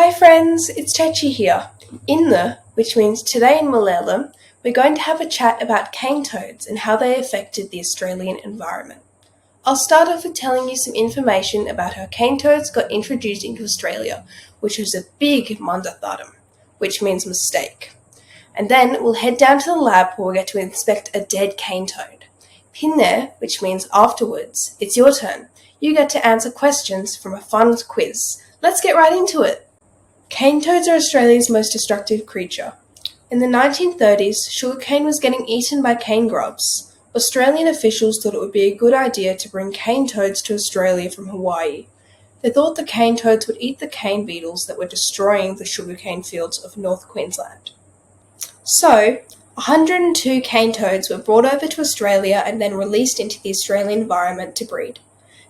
Hi friends, it's Chechi here. Which means today in Malayalam, we're going to have a chat about cane toads and how they affected the Australian environment. I'll start off with telling you some information about how cane toads got introduced into Australia, which was a big mandatharam, which means mistake. And then we'll head down to the lab where we'll get to inspect a dead cane toad. Pinne, which means afterwards, it's your turn. You get to answer questions from a fun quiz. Let's get right into it. Cane toads are Australia's most destructive creature. In the 1930s, sugarcane was getting eaten by cane grubs. Australian officials thought it would be a good idea to bring cane toads to Australia from Hawaii. They thought the cane toads would eat the cane beetles that were destroying the sugarcane fields of North Queensland. So, 102 cane toads were brought over to Australia and then released into the Australian environment to breed.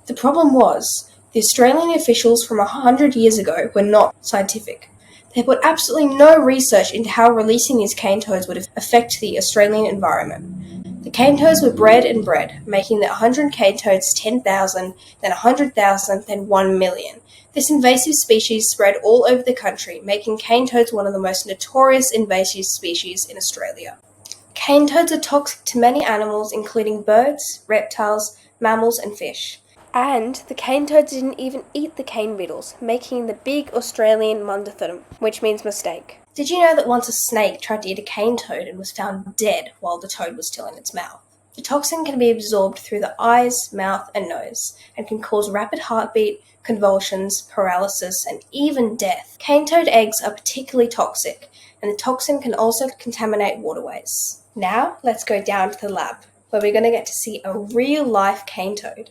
The problem was, the Australian officials from 100 years ago were not scientific. They put absolutely no research into how releasing these cane toads would affect the Australian environment. The cane toads were bred and bred, making the 100 cane toads 10,000, then 100,000, then 1 million. This invasive species spread all over the country, making cane toads one of the most notorious invasive species in Australia. Cane toads are toxic to many animals, including birds, reptiles, mammals, and fish. And the cane toads didn't even eat the cane beetles, making the big Australian mandatharam, which means mistake. Did you know that once a snake tried to eat a cane toad and was found dead while the toad was still in its mouth? The toxin can be absorbed through the eyes, mouth, and nose, and can cause rapid heartbeat, convulsions, paralysis, and even death. Cane toad eggs are particularly toxic, and the toxin can also contaminate waterways. Now, let's go down to the lab, where we're going to get to see a real-life cane toad.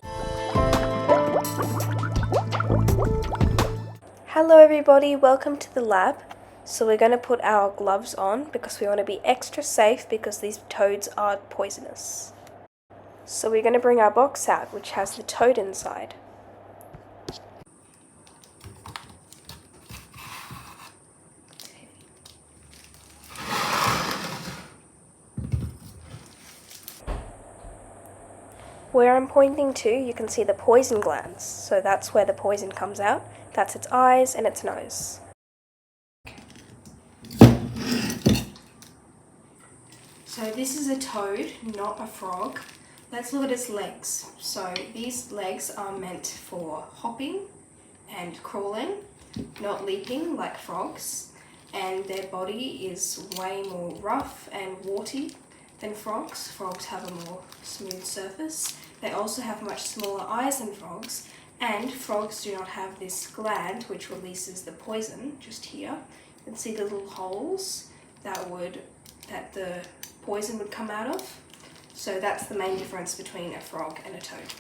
Hello everybody, welcome to the lab. So we're going to put our gloves on because we want to be extra safe because these toads are poisonous. So we're going to bring our box out which has the toad inside. Where I'm pointing to, you can see the poison glands. So that's where the poison comes out. That's its eyes and its nose. So this is a toad, not a frog. Let's look at its legs. So these legs are meant for hopping and crawling, not leaping like frogs. And their body is way more rough and warty than frogs. Frogs have a more smooth surface. They also have much smaller eyes than frogs, and frogs do not have this gland which releases the poison just here. You can see the little holes that the poison would come out of. So that's the main difference between a frog and a toad.